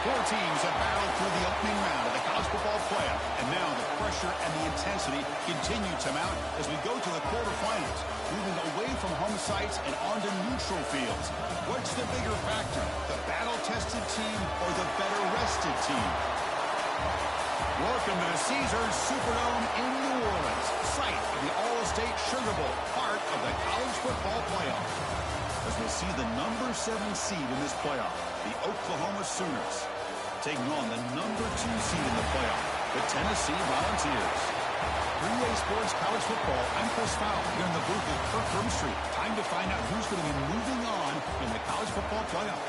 Four teams have battled through the opening round of the college football playoff, and now the pressure and the intensity continue to mount as we go to the quarterfinals, moving away from home sites and onto neutral fields. What's the bigger factor, the battle-tested team or the better-rested team? Welcome to the Caesars Superdome in New Orleans, site of the Allstate Sugarbowl, part of the college football playoff. As we'll see the number 7 seed in this playoff, the Oklahoma Sooners, taking on the number 2 seed in the playoff, the Tennessee Volunteers. 3A Sports College Football, I'm Chris Fowler here in the booth at Kirk Street. Time to find out who's going to be moving on in the college football playoff.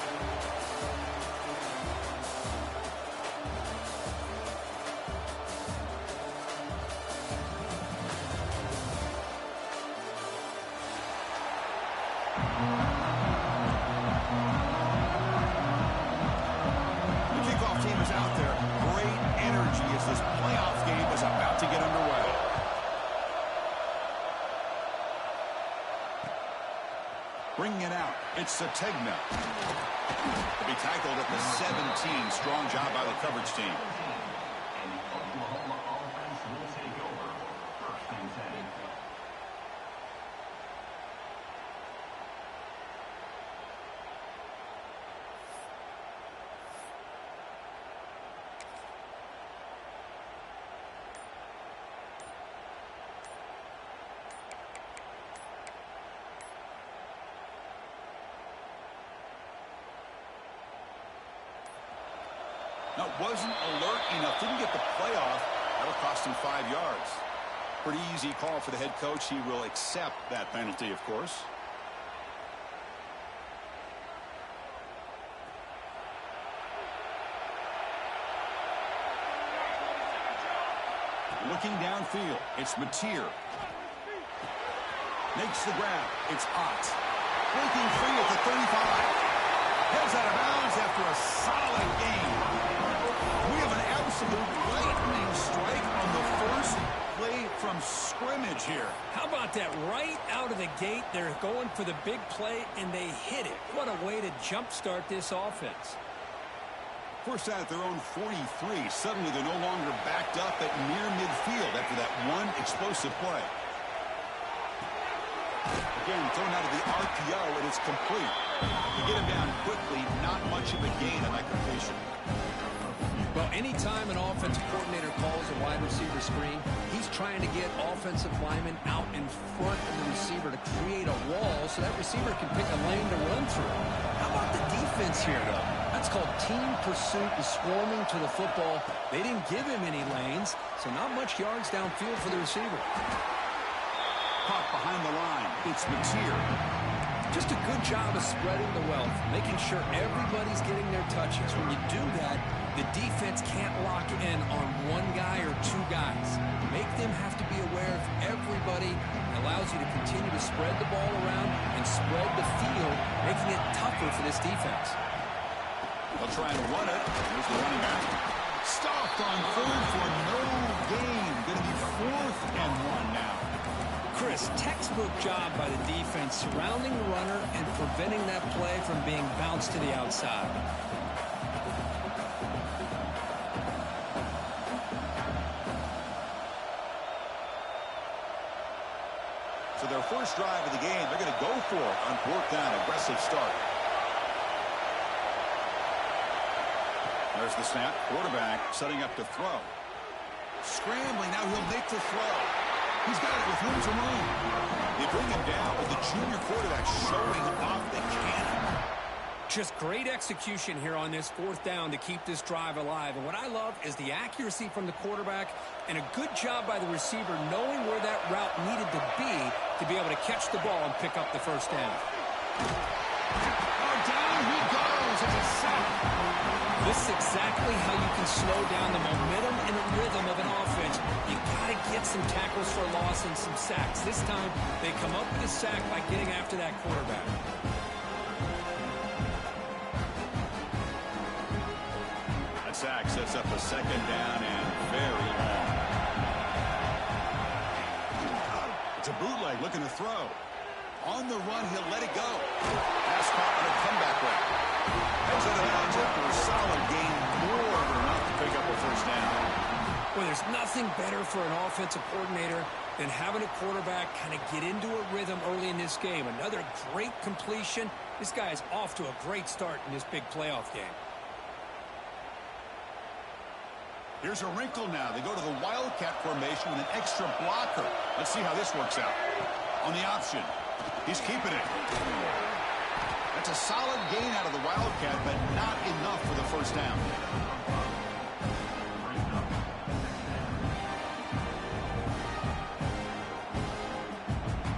Bringing it out, it's Sategna. To be tackled at the 17. Strong job by the coverage team. Oklahoma offense will take over. First and 10. No, wasn't alert enough. Didn't get the playoff. That'll cost him 5 yards. Pretty easy call for the head coach. He will accept that penalty, of course. Looking downfield, it's Mateer. Makes the grab. It's Ott. Breaking free at the 35. Heads out of bounds after a solid game. We have an absolute lightning strike on the first play from scrimmage here. How about that? Right out of the gate, they're going for the big play, and they hit it. What a way to jumpstart this offense. First out at their own 43. Suddenly they're no longer backed up at near midfield after that one explosive play. Again, thrown out of the RPO, and it's complete. You get him down quickly, not much of a gain on that completion. Well, anytime an offensive coordinator calls a wide receiver screen, he's trying to get offensive linemen out in front of the receiver to create a wall so that receiver can pick a lane to run through. How about the defense here, though? That's called team pursuit and swarming to the football. They didn't give him any lanes, so not much yards downfield for the receiver. Caught behind the line. It's Mateer. Just a good job of spreading the wealth, making sure everybody's getting their touches. When you do that, the defense can't lock in on one guy or two guys. Make them have to be aware of everybody. It allows you to continue to spread the ball around and spread the field, making it tougher for this defense. They'll try and run it. Here's the running back. Stopped on third for no gain. Going to be 4th and 1 now. Chris, textbook job by the defense surrounding the runner and preventing that play from being bounced to the outside. So their first drive of the game, they're going to go for it on 4th down. Aggressive start. There's the snap. Quarterback setting up to throw. Scrambling. Now he'll make the throw. He's got it with room to run. They bring him down with the junior quarterback showing off the cannon. Just great execution here on this 4th down to keep this drive alive. And what I love is the accuracy from the quarterback and a good job by the receiver knowing where that route needed to be able to catch the ball and pick up the first down. Oh, down he goes. It's a sack. This is exactly how you can slow down the momentum and the rhythm of an offense. You got to get some tackles for loss and some sacks. This time, they come up with a sack by getting after that quarterback. That sack sets up a 2nd down and very long. It's a bootleg looking to throw. On the run, he'll let it go. Pass caught on a comeback route. Heads out of bounds after a solid gain, more than enough to pick up a first down. Well, there's nothing better for an offensive coordinator than having a quarterback kind of get into a rhythm early in this game. Another great completion. This guy is off to a great start in this big playoff game. Here's a wrinkle now. They go to the Wildcat formation with an extra blocker. Let's see how this works out. On the option, he's keeping it. That's a solid gain out of the Wildcat, but not enough for the first down.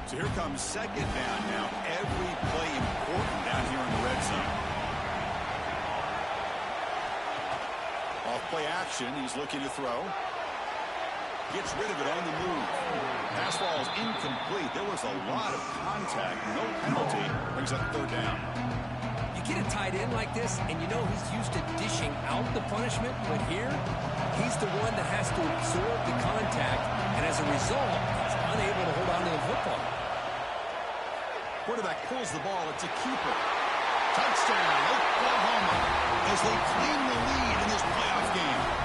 So here comes second down now. Every play important down here in the red zone. Off play action, he's looking to throw. Gets rid of it on the move. Pass ball is incomplete. There was a lot of contact. No penalty. Brings up third down. You get a tight end like this, and you know he's used to dishing out the punishment, but here, he's the one that has to absorb the contact, and as a result, he's unable to hold on to the football. Quarterback pulls the ball. It's a keeper. Touchdown, Oklahoma, as they claim the lead in this playoff game.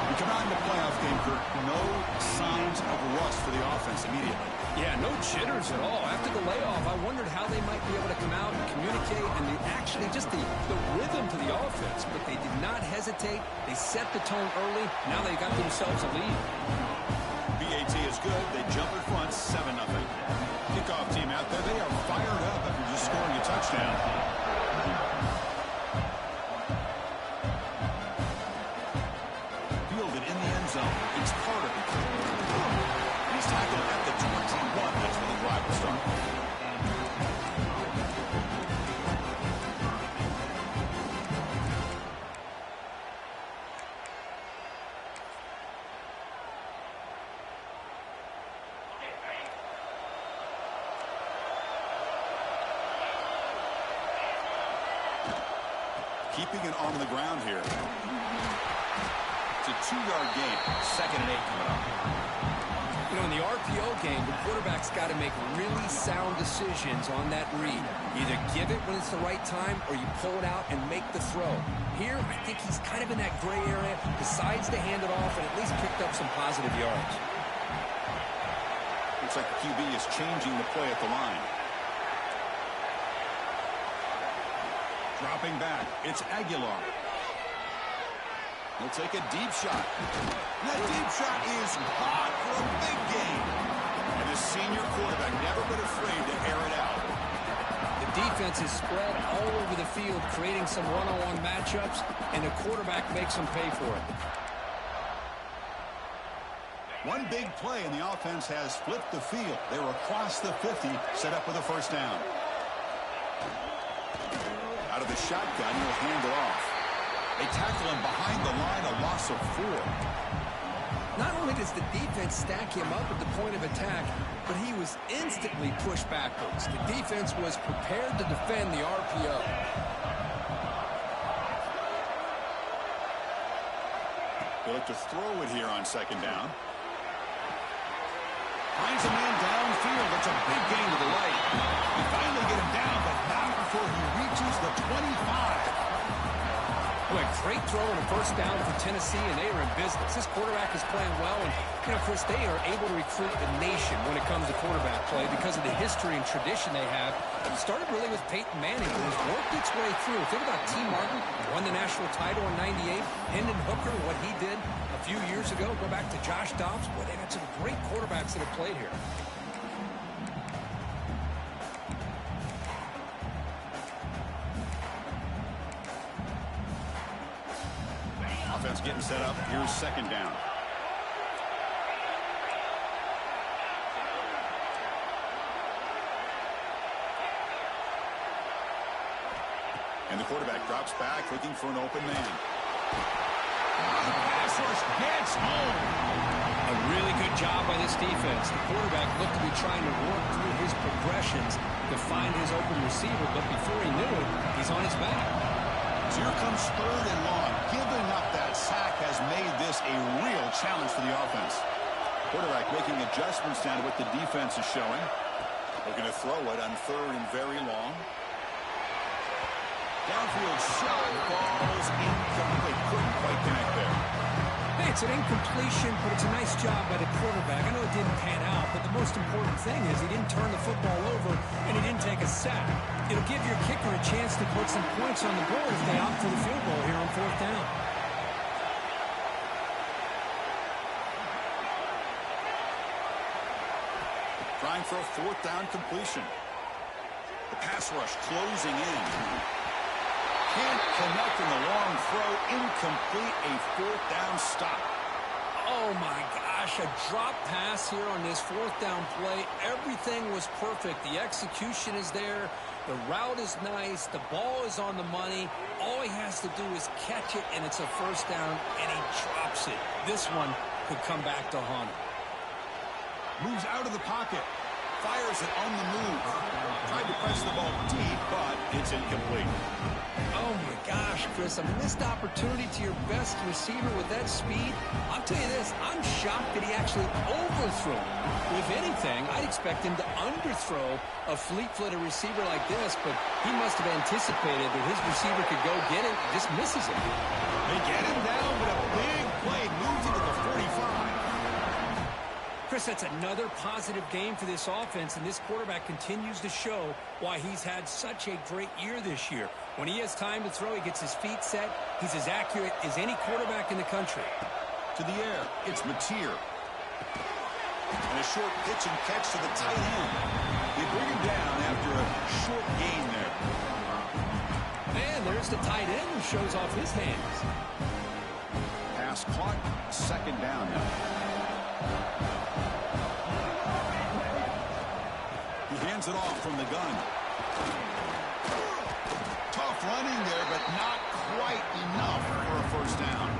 We come out in the playoff game, Kirk. No signs of rust for the offense immediately. Yeah, no jitters at all. After the layoff, I wondered how they might be able to come out and communicate and actually just the rhythm to the offense. But they did not hesitate. They set the tone early. Now they got themselves a lead. BAT is good. They jump in front, 7-0. Kickoff team out there. They are fired up after just scoring a touchdown. Fielded in the end zone. It's Carter. He's tackled at the 21. That's where the drive will start. Keeping it on the ground here. It's a 2-yard gain. 2nd and 8 coming up. You know, in the RPO game, the quarterback's got to make really sound decisions on that read. Either give it when it's the right time or you pull it out and make the throw. Here, I think he's kind of in that gray area, decides to hand it off and at least picked up some positive yards. Looks like the QB is changing the play at the line. Dropping back, it's Aguilar. He'll take a deep shot. And that deep shot is hot for a big gain. And the senior quarterback never been afraid to air it out. The defense is spread all over the field, creating some one-on-one matchups, and the quarterback makes them pay for it. One big play, and the offense has flipped the field. They were across the 50, set up with a first down. Out of the shotgun, he'll hand it off. They tackle him behind the line, a loss of 4. Not only does the defense stack him up at the point of attack, but he was instantly pushed backwards. The defense was prepared to defend the RPO. They look to throw it here on 2nd down. Finds a man downfield. That's a big gain to the right. They finally get him down, but not before he reaches the 25. Well, a great throw and a first down for Tennessee, and they are in business. This quarterback is playing well, and, you know, of course, they are able to recruit the nation when it comes to quarterback play because of the history and tradition they have. It started really with Peyton Manning, and has worked its way through. Think about T. Martin, won the national title in '98. Hendon Hooker, what he did a few years ago. Go back to Josh Dobbs. Boy, they got some great quarterbacks that have played here. Offense getting set up. Here's 2nd down. And the quarterback drops back, looking for an open man. The pass rush gets home. A really good job by this defense. The quarterback looked to be trying to work through his progressions to find his open receiver, but before he knew it, he's on his back. So here comes 3rd and long. Giving up that sack has made this a real challenge for the offense. Quarterback making adjustments down to what the defense is showing. Looking to throw it on 3rd and very long. Downfield shot falls incomplete. Couldn't quite connect there. Hey, it's an incompletion, but it's a nice job by the quarterback. I know it didn't pan out, but the most important thing is he didn't turn the football over and he didn't take a sack. It'll give your kicker a chance to put some points on the board if they opt for the field goal here on 4th down. Trying for a 4th down completion. The pass rush closing in. Can't connect in the long throw. Incomplete. A 4th down stop. Oh, my gosh. A drop pass here on this 4th down play. Everything was perfect. The execution is there. The route is nice. The ball is on the money. All he has to do is catch it, and it's a 1st down, and he drops it. This one could come back to haunt him. Moves out of the pocket. Fires it on the move. Tried to press the ball deep, but it's incomplete. Oh, my gosh, Chris. A missed opportunity to your best receiver with that speed. I'll tell you this. I'm shocked that he actually overthrew him. If anything, I'd expect him to underthrow a fleet-footed receiver like this, but he must have anticipated that his receiver could go get it. Just misses it. They get him down, but a big play moves into the 45. Chris, that's another positive game for this offense, and this quarterback continues to show why he's had such a great year this year. When he has time to throw, he gets his feet set. He's as accurate as any quarterback in the country. To the air, it's Mateer. And a short pitch and catch to the tight end. They bring him down after a short gain there. And there's the tight end who shows off his hands. Pass caught, 2nd down now. He hands it off from the gun. Tough running there, but not quite enough for a 1st down.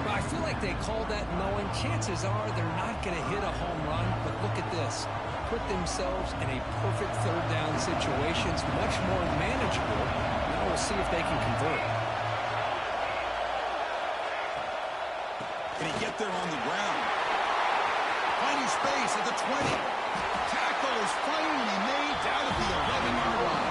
Well, I feel like they called that knowing chances are they're not going to hit a home run, but look at this. Put themselves in a perfect 3rd down situation. It's much more manageable. Now we'll see if they can convert. Can he get there on the ground? Finding space at the 20. Tackle is finally made down at the 11-yard line.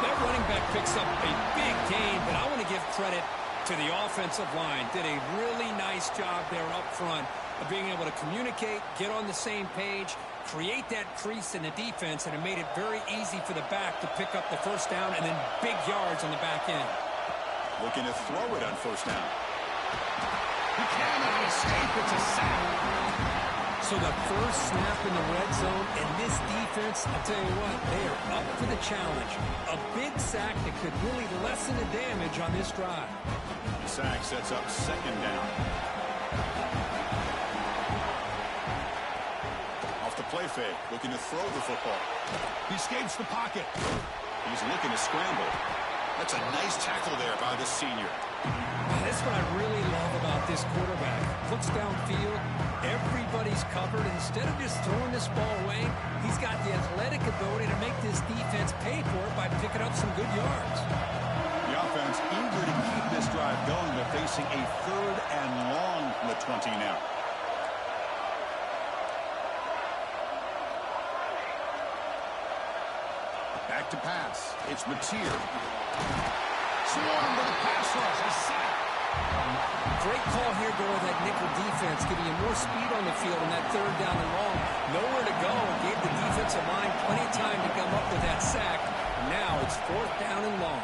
That running back picks up a big gain, but I want to give credit to the offensive line. Did a really nice job there up front of being able to communicate, get on the same page, create that crease in the defense, and it made it very easy for the back to pick up the 1st down and then big yards on the back end. Looking to throw it on 1st down. He cannot escape. It's a sack. So the first snap in the red zone, and this defense, I'll tell you what, they are up for the challenge. A big sack that could really lessen the damage on this drive. Sack sets up 2nd down. Off the play fake, looking to throw the football. He escapes the pocket. He's looking to scramble. That's a nice tackle there by the senior. That's what I really love about this quarterback. Looks downfield, everybody's covered. Instead of just throwing this ball away, he's got the athletic ability to make this defense pay for it by picking up some good yards. The offense eager to keep this drive going, but facing a 3rd and long from the 20 now. Back to pass. It's Mateer. Swarmed with a pass rush. A sack. Great call here, though, with that nickel defense, giving you more speed on the field in that 3rd down and long. Nowhere to go. Gave the defensive line plenty of time to come up with that sack. Now it's 4th down and long.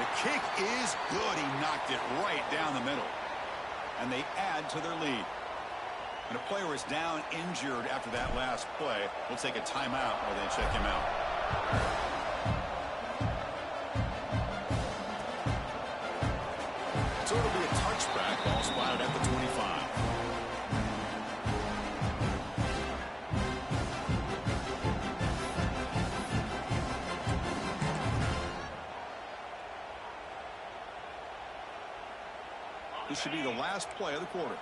The kick is good. He knocked it right down the middle. And they add to their lead. And a player is down injured after that last play. We'll take a timeout while they check him out. So it'll be a touchback. Ball spotted at the 25. This should be the last play of the quarter.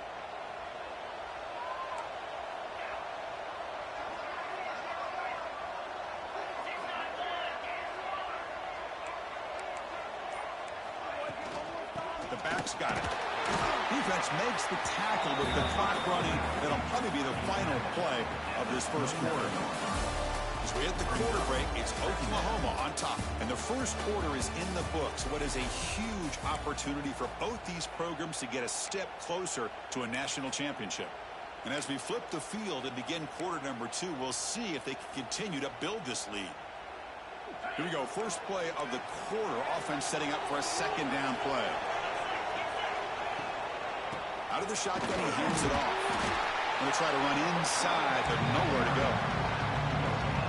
The back's got it. Defense makes the tackle with the clock running. That'll probably be the final play of this 1st quarter. As we hit the quarter break, it's Oklahoma on top. And the first quarter is in the books. What is a huge opportunity for both these programs to get a step closer to a national championship. And as we flip the field and begin quarter number 2, we'll see if they can continue to build this lead. Here we go. First play of the quarter. Offense setting up for a second down play. Out of the shotgun, he hands it off. Going to try to run inside, but nowhere to go.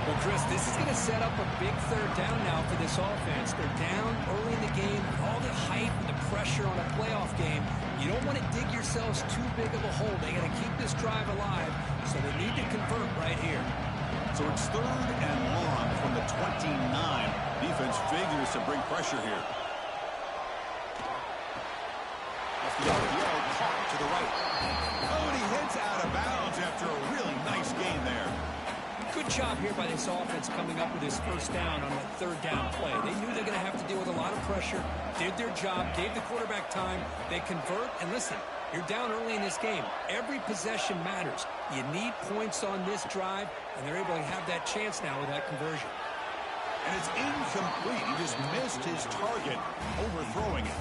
Well, Chris, this is going to set up a big third down now for this offense. They're down early in the game. All the hype and the pressure on a playoff game. You don't want to dig yourselves too big of a hole. They got to keep this drive alive, so they need to convert right here. So it's third and long from the 29. Defense figures to bring pressure here. Off the RPO, caught to the right. Oh, and he heads out of bounds after a really nice gain there. Good job here by this offense coming up with his first down on that third down play. They knew they're going to have to deal with a lot of pressure, did their job, gave the quarterback time. They convert, and listen, you're down early in this game. Every possession matters. You need points on this drive, and they're able to have that chance now with that conversion. And it's incomplete. He just missed his target, overthrowing it.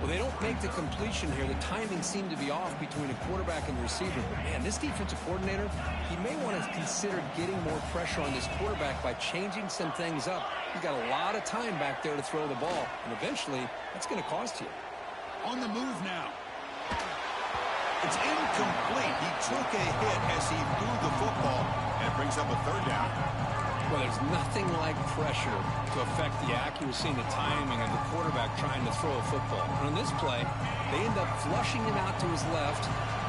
Well, they don't make the completion here. The timing seemed to be off between a quarterback and the receiver. But, man, this defensive coordinator, he may want to consider getting more pressure on this quarterback by changing some things up. He's got a lot of time back there to throw the ball, and eventually that's going to cost you. On the move now. It's incomplete. He took a hit as he threw the football, and it brings up a third down. Well, there's nothing like pressure to affect the accuracy and the timing of the quarterback trying to throw a football. And on this play, they end up flushing him out to his left,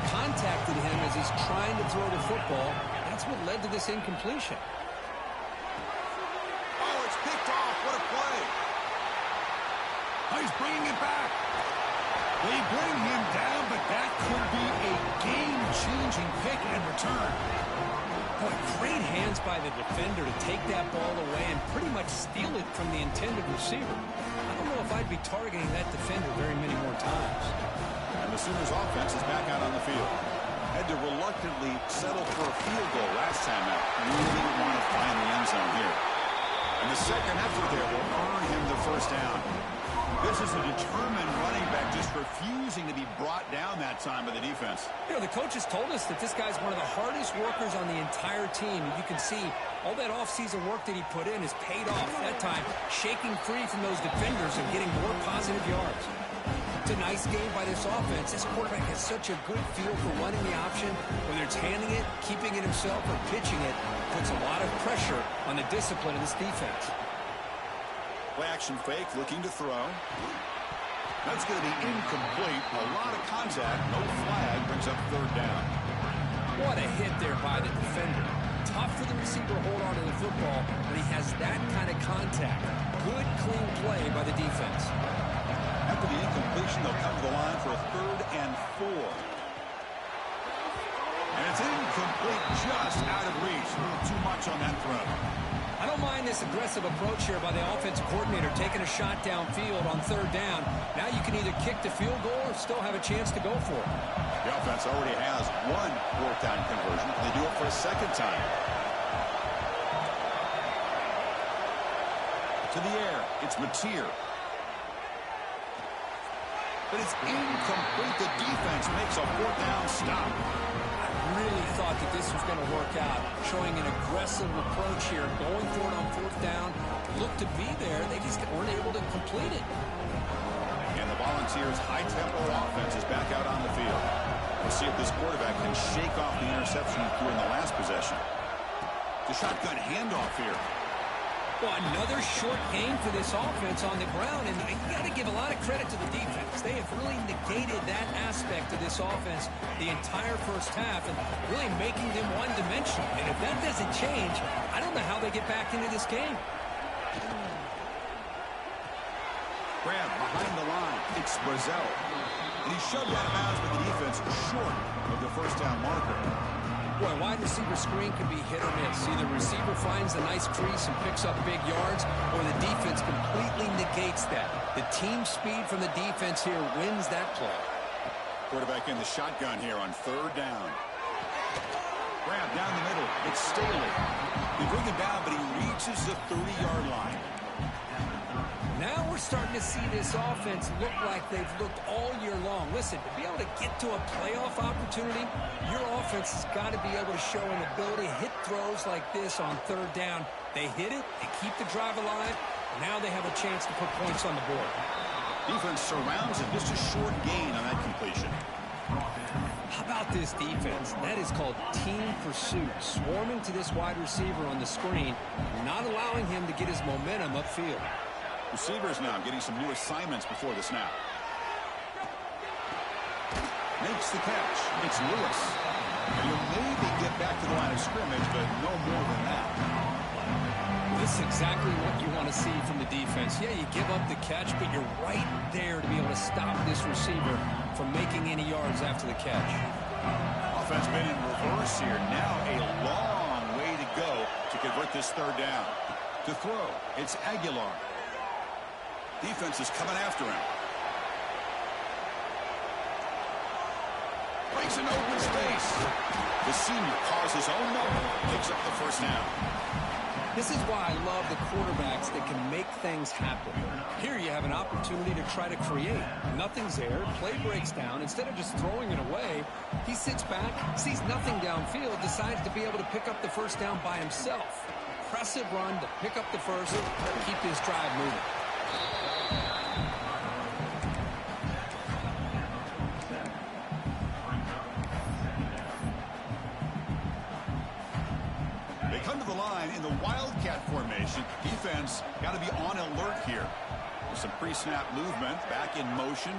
contacted him as he's trying to throw the football. That's what led to this incompletion. Oh, it's picked off. What a play. Oh, he's bringing it back. They bring him down, but that could be a game-changing pick and return. Boy, great hands by the defender to take that ball away and pretty much steal it from the intended receiver. I don't know if I'd be targeting that defender very many more times. And the Sooners offense is back out on the field. Had to reluctantly settle for a field goal last time out. Really want to find the end zone here. And the second effort there will earn him the first down. This is a determined running back just refusing to be brought down that time by the defense. You know, the coaches told us that this guy's one of the hardest workers on the entire team. And you can see all that offseason work that he put in has paid off. That time, shaking free from those defenders and getting more positive yards. It's a nice game by this offense. This quarterback has such a good feel for running the option. Whether it's handing it, keeping it himself, or pitching it, puts a lot of pressure on the discipline of this defense. Play action fake, looking to throw. That's going to be incomplete. A lot of contact, no flag, brings up third down. What a hit there by the defender. Tough for the receiver to hold on to the football, but he has that kind of contact. Good, clean play by the defense. After the incompletion, they'll come to the line for a 3rd and 4. And it's incomplete, just out of reach. A little too much on that throw. I don't mind this aggressive approach here by the offensive coordinator, taking a shot downfield on 3rd down. Now you can either kick the field goal or still have a chance to go for it. The offense already has one 4th down conversion. They do it for a second time. To the air, it's Mateer. But it's incomplete. The defense makes a 4th down stop. Really thought that this was going to work out, showing an aggressive approach here, going for it on 4th down. Looked to be there, they just weren't able to complete it. And the Volunteers' high-tempo offense is back out on the field. We'll see if this quarterback can shake off the interception he threw in the last possession. The shotgun handoff here. Well, another short game for this offense on the ground, and you got to give a lot of credit to the defense. They have really negated that aspect of this offense the entire first half and really making them one-dimensional. And if that doesn't change, I don't know how they get back into this game. Grab behind the line. It's Brazel. And he's shoved out of bounds with the defense short of the first down marker. Boy, wide receiver screen can be hit or miss. Either receiver finds a nice crease and picks up big yards, or the defense completely negates that. The team speed from the defense here wins that play. Quarterback in the shotgun here on 3rd down. Grab down the middle. It's Staley. They bring him down, but he reaches the 30-yard line. Now we're starting to see this offense look like they've looked all year long. Listen, to be able to get to a playoff opportunity, your offense has got to be able to show an ability to hit throws like this on third down. They hit it, they keep the drive alive, now they have a chance to put points on the board. Defense surrounds him. Just a short gain on that completion. How about this defense? That is called team pursuit. Swarming to this wide receiver on the screen, not allowing him to get his momentum upfield. Receivers now getting some new assignments before the snap. Makes the catch. It's Lewis. He'll maybe get back to the line of scrimmage, but no more than that. This is exactly what you want to see from the defense. Yeah, you give up the catch, but you're right there to be able to stop this receiver from making any yards after the catch. Offense been in reverse here. Now a long way to go to convert this third down. To throw, it's Aguilar. Defense is coming after him. Breaks an open space. The senior calls his own number, picks up the first down. This is why I love the quarterbacks that can make things happen. Here you have an opportunity to try to create. Nothing's there. Play breaks down. Instead of just throwing it away, he sits back, sees nothing downfield, decides to be able to pick up the first down by himself. Impressive run to pick up the first and keep this drive moving. In the Wildcat formation, defense got to be on alert here. With some pre-snap movement, back in motion,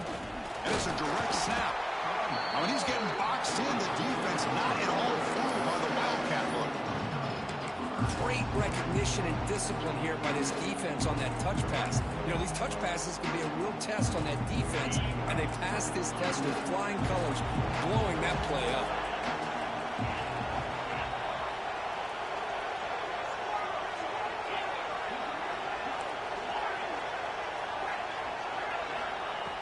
and it's a direct snap. Now, when he's getting boxed in, the defense not at all fooled by the Wildcat look. Great recognition and discipline here by this defense on that touch pass. You know, these touch passes can be a real test on that defense, and they passed this test with flying colors, blowing that play up.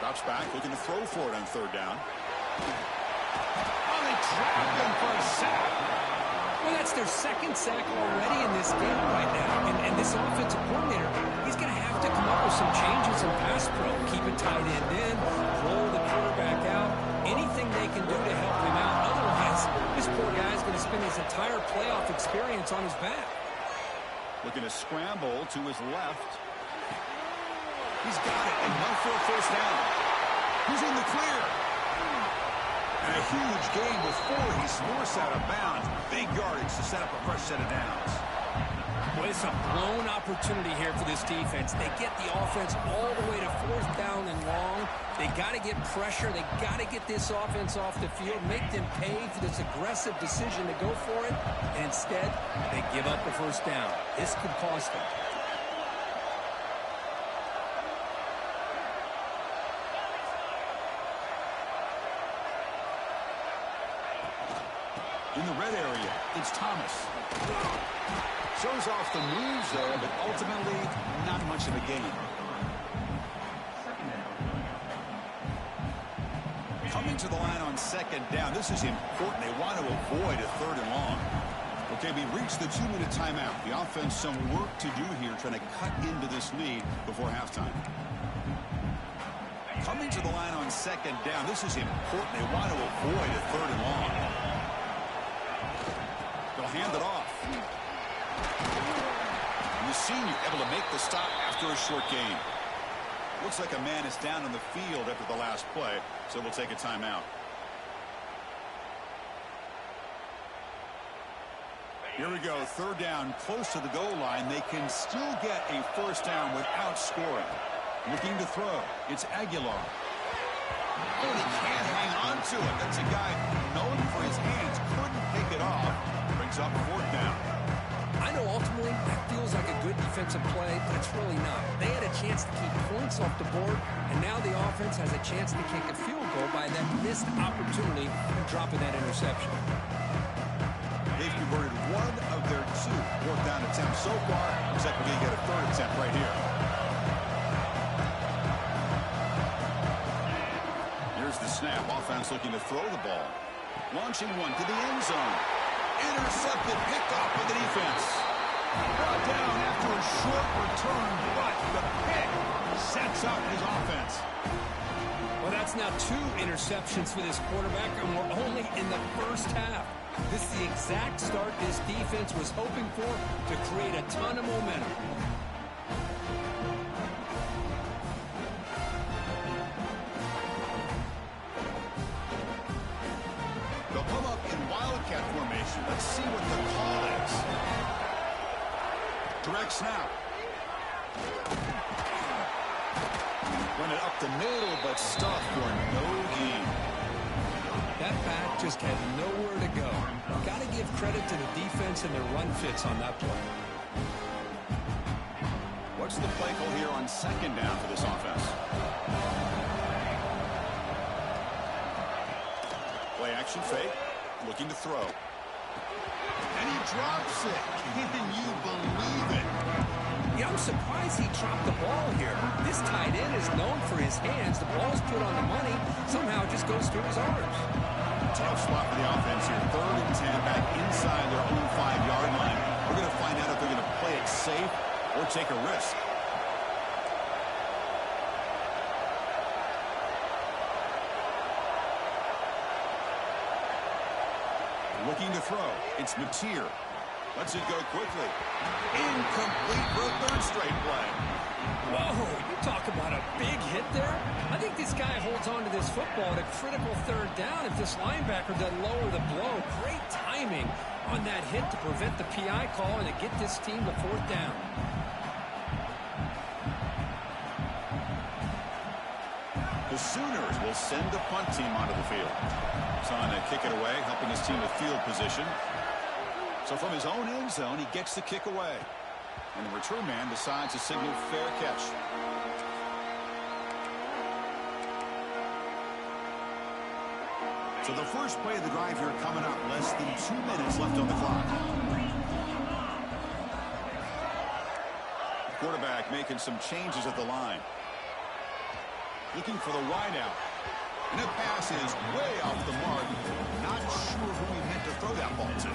Drops back, looking to throw for it on third down. Oh, they trapped him for a sack. Well, that's their second sack already in this game right now. And this offensive coordinator, he's going to have to come up with some changes in pass pro. Keep a tight end in, roll the quarterback out, anything they can do to help him out. Otherwise, this poor guy is going to spend his entire playoff experience on his back. Looking to scramble to his left. He's got it and run for a first down. He's in the clear. And a huge gain before he snorts out of bounds. Big yardage to set up a fresh set of downs. Well, it's a blown opportunity here for this defense. They get the offense all the way to fourth down and long. They got to get pressure. They got to get this offense off the field, make them pay for this aggressive decision to go for it. And instead, they give up the first down. This could cost them. In the red area, it's Thomas. Shows off the moves there, but ultimately not much of a gain. Coming to the line on second down. This is important. They want to avoid a third and long. Okay, we reached the 2-minute timeout. The offense some work to do here, trying to cut into this lead before halftime. Coming to the line on second down. This is important. They want to avoid a third and long. They'll hand it off. And the senior able to make the stop after a short gain. Looks like a man is down on the field after the last play, so we'll take a timeout. Here we go, third down, close to the goal line. They can still get a first down without scoring. Looking to throw, it's Aguilar. Oh, and he can't hang on to it. That's a guy known for his hands. Couldn't pick it off. Brings up fourth down. I know ultimately that feels like a good defensive play, but it's really not. They had a chance to keep points off the board, and now the offense has a chance to kick a field goal by that missed opportunity of dropping that interception. They've converted one of their two fourth down attempts so far. Looks like we're going to get a third attempt right here. Here's the snap. Offense looking to throw the ball. Launching one to the end zone. Intercepted, picked off by the defense. Brought down after a short return, but the pick sets up his offense. Well, that's now 2 interceptions for this quarterback, and we're only in the first half. This is the exact start this defense was hoping for to create a ton of momentum. They'll come up in wildcat formation. Let's see what the call is. Direct snap. Run it up the middle, but stuffed for no gain. That back just had nowhere to go. Got to give credit to the defense and their run fits on that play. What's the play call here on second down for this offense? Play action fake, looking to throw. And he drops it. Can you believe it? Yeah, I'm surprised he dropped the ball here. This tight end is known for his hands. The ball's put on the money. Somehow it just goes through his arms. Tough spot for the offense here. 3rd and 10 back inside their own 5-yard line. We're going to find out if they're going to play it safe or take a risk. Looking to throw. It's Mateer. Lets it go quickly. Incomplete for a 3rd straight play. Whoa, you talk about a big hit there. I think this guy holds on to this football at a critical 3rd down if this linebacker doesn't lower the blow. Great timing on that hit to prevent the PI call and to get this team to 4th down. The Sooners will send the punt team onto the field. Trying to kick it away, helping his team with field position. So from his own end zone, he gets the kick away. And the return man decides to signal fair catch. So the first play of the drive here coming up. Less than 2 minutes left on the clock. Quarterback making some changes at the line. Looking for the wide out. And that pass is way off the mark. Not sure who he meant to throw that ball to.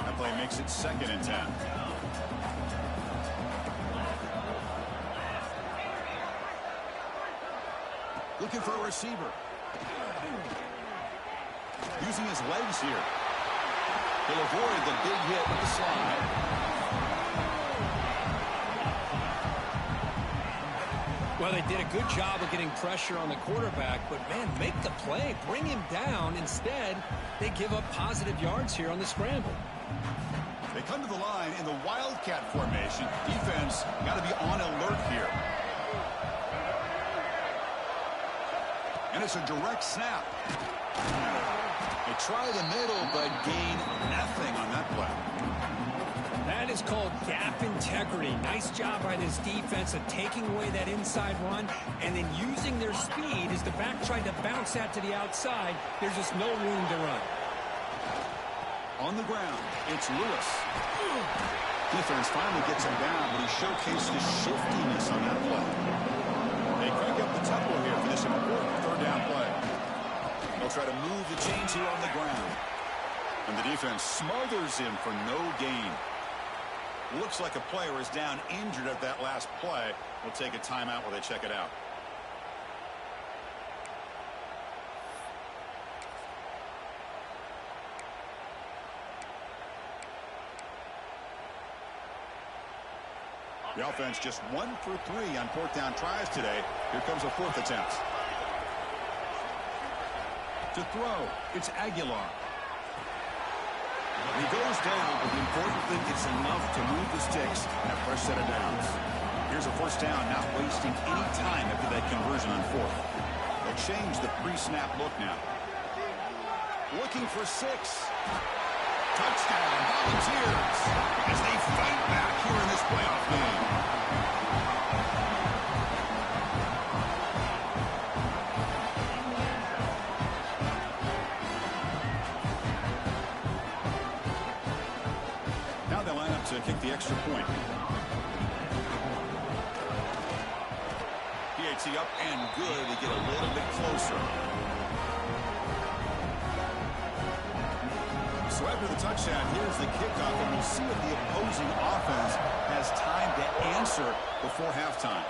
That play makes it 2nd and 10. Looking for a receiver. Using his legs here. He'll avoid the big hit with the slide. Well, they did a good job of getting pressure on the quarterback, but, man, make the play. Bring him down. Instead, they give up positive yards here on the scramble. They come to the line in the wildcat formation. Defense got to be on alert here. And it's a direct snap. They try the middle, but gain nothing on that play. That is called gap integrity. Nice job by this defense of taking away that inside run and then using their speed as the back tried to bounce that to the outside. There's just no room to run. On the ground, it's Lewis. Defense finally gets him down, but he showcased his shiftiness on that play. They crank up the tempo here for this important 3rd down play. They'll try to move the chains here on the ground. And the defense smothers him for no gain. Looks like a player is down injured at that last play. We'll take a timeout while they check it out. The offense just 1 for 3 on 4th down tries today. Here comes a 4th attempt. To throw, it's Aguilar. He goes down, but the important thing is enough to move the sticks and a fresh set of downs. Here's a 1st down, not wasting any time after that conversion on 4th. They'll change the pre-snap look now. Looking for 6. Touchdown, Volunteers, as they fight back here in this playoff game. Now they line up to kick the extra point. PAT up and good. They get a little bit closer. So after the touchdown, here's the kickoff, and we'll see if the opposing offense has time to answer before halftime.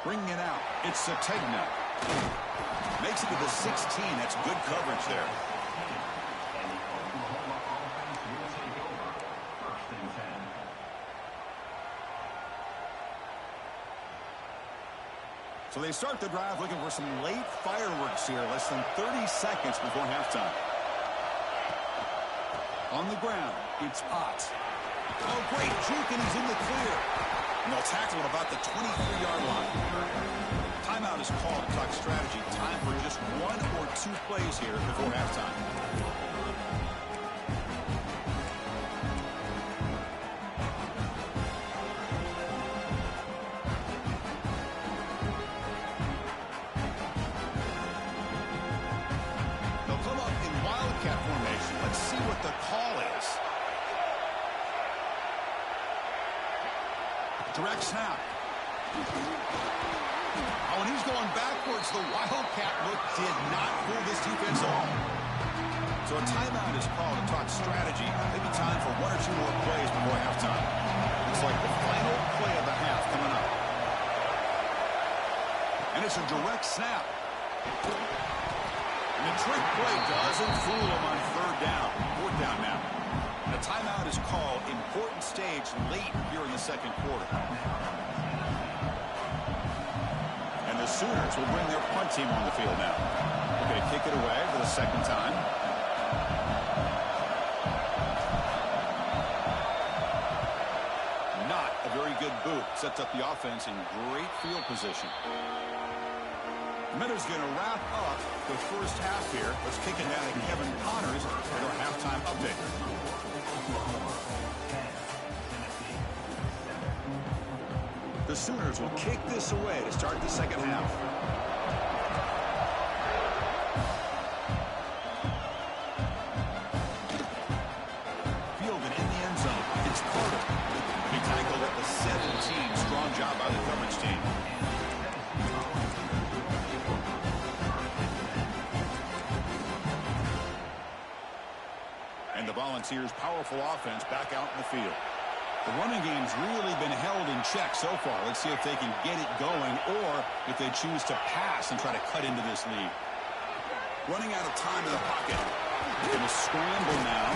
Bringing it out, it's Sategna. Makes it to the 16. That's good coverage there. So they start the drive looking for some late fireworks here, less than 30 seconds before halftime. On the ground, it's Potts. Oh, great juke, and he's in the clear. And they'll tackle at about the 23-yard line. Timeout is called to talk strategy. Time for just 1 or 2 plays here before halftime. Let's see what the call is. Direct snap. Oh, and he's going backwards. The Wildcat look did not fool this defense at all. So a timeout is called to talk strategy. Maybe time for 1 or 2 more plays before halftime. Looks like the final play of the half coming up. And it's a direct snap. And the trick play doesn't fool him on 3rd down. 4th down now. And a timeout is called. Important stage late here in the 2nd quarter. And the Sooners will bring their punt team on the field now. They're going to kick it away for the 2nd time. Not a very good boot. Sets up the offense in great field position. Miller's going to wrap up the first half here. Let's kick it down to Kevin Connors for our halftime update. The Sooners will kick this away to start the 2nd half. Fielded in the end zone. It's Carter. He tackled at the 17. Strong job by the coverage team. And the Volunteers' powerful offense back out in the field. The running game's really been held in check so far. Let's see if they can get it going or if they choose to pass and try to cut into this lead. Running out of time in the pocket. Going to scramble now.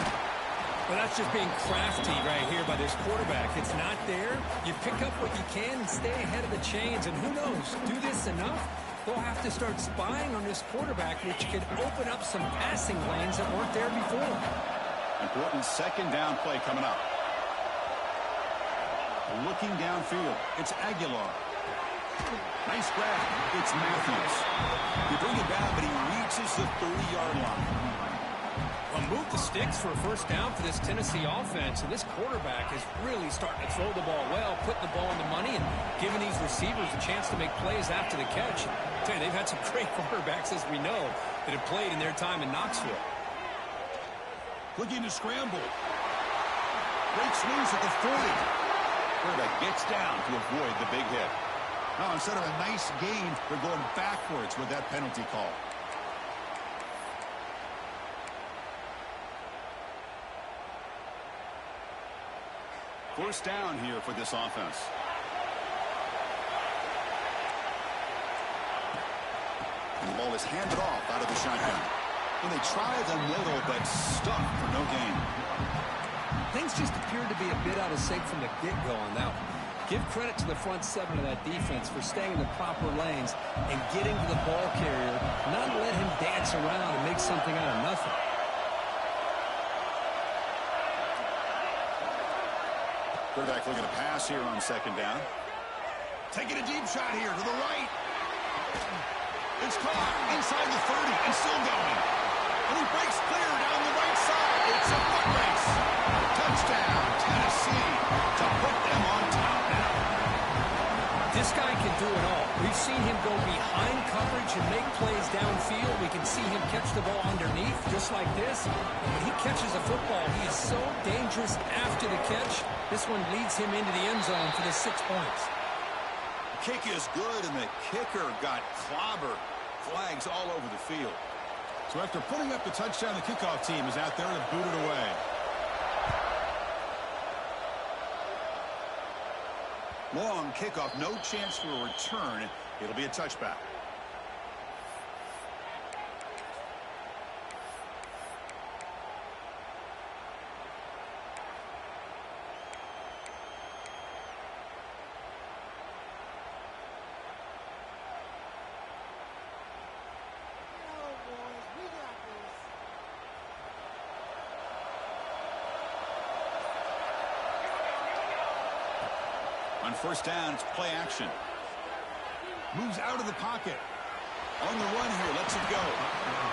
Well, that's just being crafty right here by this quarterback. It's not there. You pick up what you can and stay ahead of the chains. And who knows, do this enough, they'll have to start spying on this quarterback, which could open up some passing lanes that weren't there before. Important 2nd down play coming up. Looking downfield, it's Aguilar. Nice grab. It's Matthews. You bring it down, but he reaches the 30-yard line. Well, move the sticks for a 1st down for this Tennessee offense, and this quarterback is really starting to throw the ball well, putting the ball on the money, and giving these receivers a chance to make plays after the catch. I tell you, they've had some great quarterbacks, as we know, that have played in their time in Knoxville. Looking to scramble. Breaks loose at the 40. Quarterback gets down to avoid the big hit. Now, instead of a nice gain, they're going backwards with that penalty call. First down here for this offense. And the ball is handed off out of the shotgun. And they try the middle, but stuck for no gain. Things just appeared to be a bit out of sync from the get-go on that one. Give credit to the front 7 of that defense for staying in the proper lanes and getting to the ball carrier, not let him dance around and make something out of nothing. Quarterback looking to pass here on 2nd down. Taking a deep shot here to the right. It's caught inside the 30 and still going. And he breaks clear down the right side. It's a foot race. Touchdown, Tennessee, to put them on top now. This guy can do it all. We've seen him go behind coverage and make plays downfield. We can see him catch the ball underneath, just like this. And when he catches a football, he is so dangerous after the catch. This one leads him into the end zone for the 6 points. Kick is good, and the kicker got clobbered. Flags all over the field. So after putting up the touchdown, the kickoff team is out there to boot it away. Long kickoff, no chance for a return. It'll be a touchback. On first down, it's play action. Moves out of the pocket. On the run here, lets it go.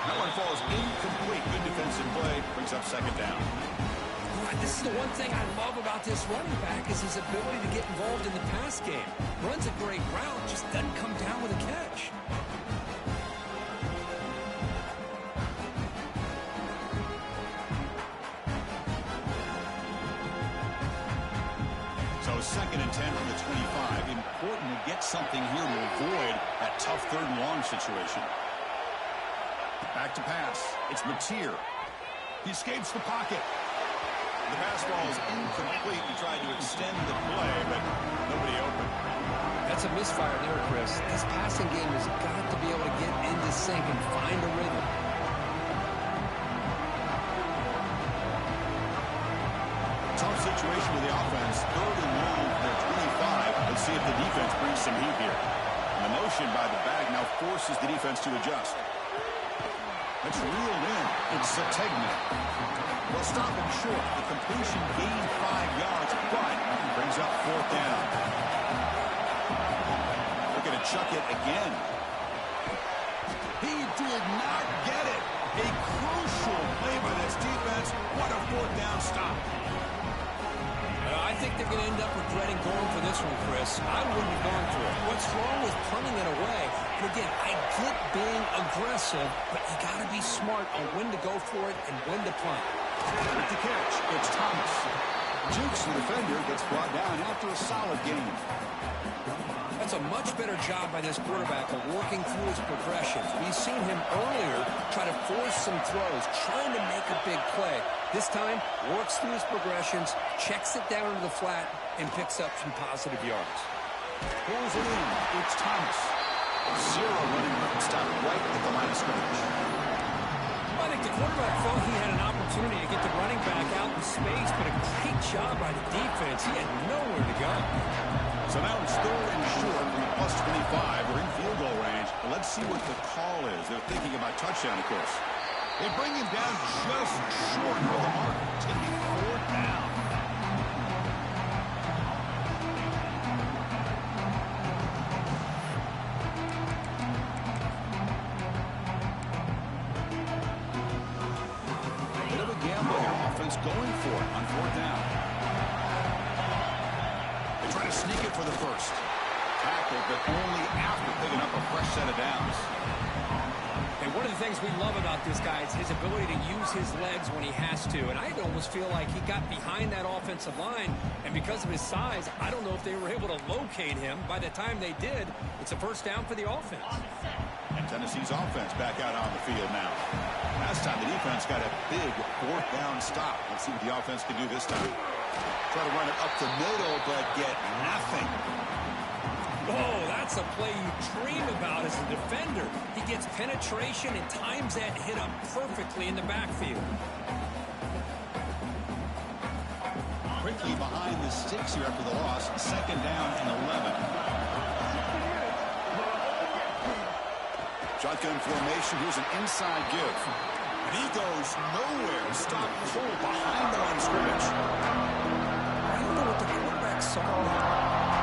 That one falls incomplete. Good defensive play. Brings up second down. This is the one thing I love about this running back is his ability to get involved in the pass game. Runs a great route, just doesn't come down with a catch. So second and 10 from the 25. Important to get something here to avoid that tough third and long situation. Back to pass. It's Mateer. He escapes the pocket. The pass ball is incomplete. He tried to extend the play, but nobody open. That's a misfire there, Chris. This passing game has got to be able to get into sync and find a rhythm. Tough situation with the offense. Third and long for their 25. Let's see if the defense brings some heat here. And the motion by the back now forces the defense to adjust. It's reeled in. It's Sategna. They'll stop him short. The completion gained 5 yards, but brings up fourth down. Looking to chuck it again. He did not get it. A crucial play by this defense. What a fourth down stop. I think they're going to end up regretting going for this one, Chris. I wouldn't have gone for it. What's wrong with punting it away? But again, I get being aggressive, but you got to be smart on when to go for it and when to punt. With the catch, it's Thomas. Jukes the defender, gets brought down after a solid game. That's a much better job by this quarterback of working through his progressions. We've seen him earlier try to force some throws, trying to make a big play. This time, works through his progressions, checks it down into the flat, and picks up some positive yards. Pulls it in. It's Thomas. Zero running room. Stop right at the line of scrimmage. I think the quarterback thought he had an opportunity to get the running back out in space, but a great job by the defense. He had nowhere to go. So now it's third and short from the plus 25. We're in field goal range. But let's see what the call is. They're thinking about touchdown, of course. They bring him down just short of the mark. It's going to be fourth down. A bit of a gamble here. Offense going for it on fourth down. They try to sneak it for the first. Tackle, but only after picking up a fresh set of downs. And one of the things we love about this guy is his ability to use his legs when he has to. And I almost feel like he got behind that offensive line, and because of his size, I don't know if they were able to locate him. By the time they did, it's a first down for the offense. And Tennessee's offense back out on the field now. Last time the defense got a big fourth down stop. Let's see what the offense can do this time. Try to run it up the middle, but get nothing. Oh, that's a play you dream about as a defender. He gets penetration and times that hit up perfectly in the backfield. Quickly behind the sticks here after the loss. Second down and 11. Shotgun formation. Here's an inside give. And he goes nowhere. Stop cold behind the line of scrimmage. I don't know what the quarterback saw.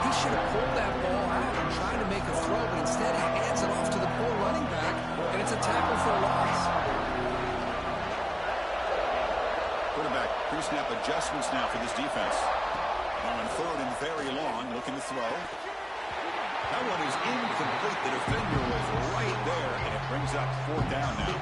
He should have pulled that ball out and tried to make a throw, but instead he hands it off to the poor running back, and it's a tackle for a loss. Quarterback pre-snap adjustments now for this defense. Now on third and very long, looking to throw. That one is incomplete. The defender was right there, and it brings up fourth down now.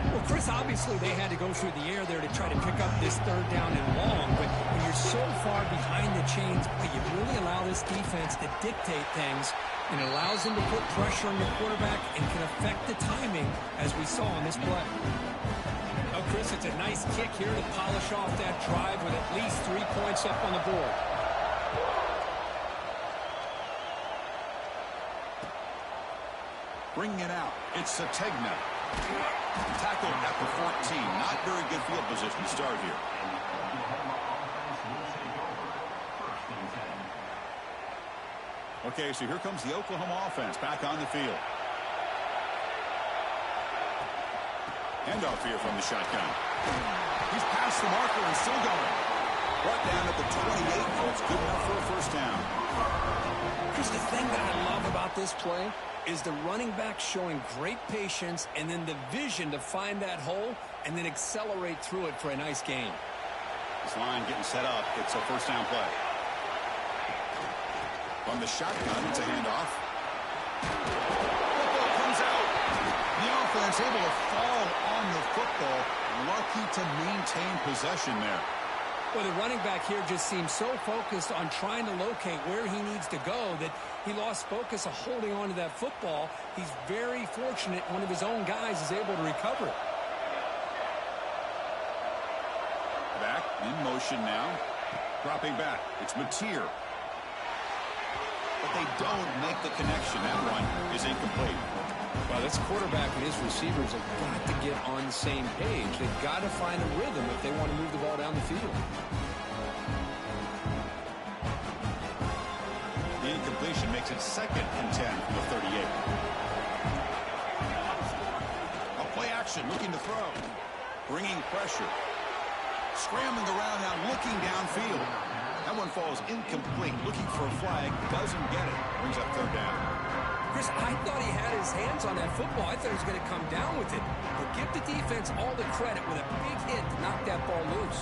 Well, Chris, obviously they had to go through the air there to try to pick up this third down and long, but when you're so far behind the chains, boy, you really allow this defense to dictate things. And it allows him to put pressure on your quarterback and can affect the timing, as we saw on this play. Oh, Chris, it's a nice kick here to polish off that drive with at least 3 points up on the board. Bringing it out, it's Sategna. Tackled at the 14. Not very good field position to start here. Okay, so here comes the Oklahoma offense back on the field. Handoff here from the shotgun. He's past the marker and still going. Brought down at the 28. Oh, it's good enough for a first down. Chris, the thing that I love about this play is the running back showing great patience and then the vision to find that hole and then accelerate through it for a nice gain. This line getting set up. It's a first down play. From the shotgun, it's a handoff. Football comes out. The offense able to fall on the football. Lucky to maintain possession there. Well, the running back here just seems so focused on trying to locate where he needs to go that he lost focus of holding on to that football. He's very fortunate one of his own guys is able to recover it. Back in motion now. Dropping back. It's Mateer. But they don't make the connection. That one is incomplete. Well, this quarterback and his receivers have got to get on the same page. They've got to find a rhythm if they want to move the ball down the field. The incompletion makes it 2nd and 10 from the 38. A play action, looking to throw. Bringing pressure. Scrambling around now, looking downfield. That one falls incomplete. Looking for a flag. Doesn't get it. Brings up 3rd down. Chris, I thought he had his hands on that football. I thought he was going to come down with it. But give the defense all the credit with a big hit to knock that ball loose.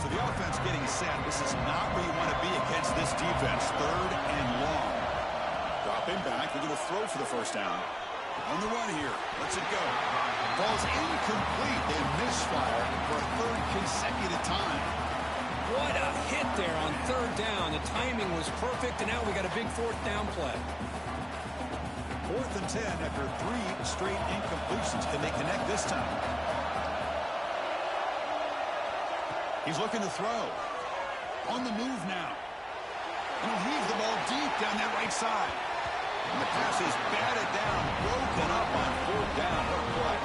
So the offense getting set. This is not where you want to be against this defense. 3rd and long. Dropping back. Looking to throw for the first down. On the run here. Lets it go. Ball's incomplete. They misfire for a 3rd consecutive time. What a hit there on 3rd down. The timing was perfect, and now we got a big 4th down play. 4th and 10 after 3 straight incompletions. Can they connect this time? He's looking to throw. On the move now. And he'll heave the ball deep down that right side. And the pass is batted down, broken up on 4th down. What a play.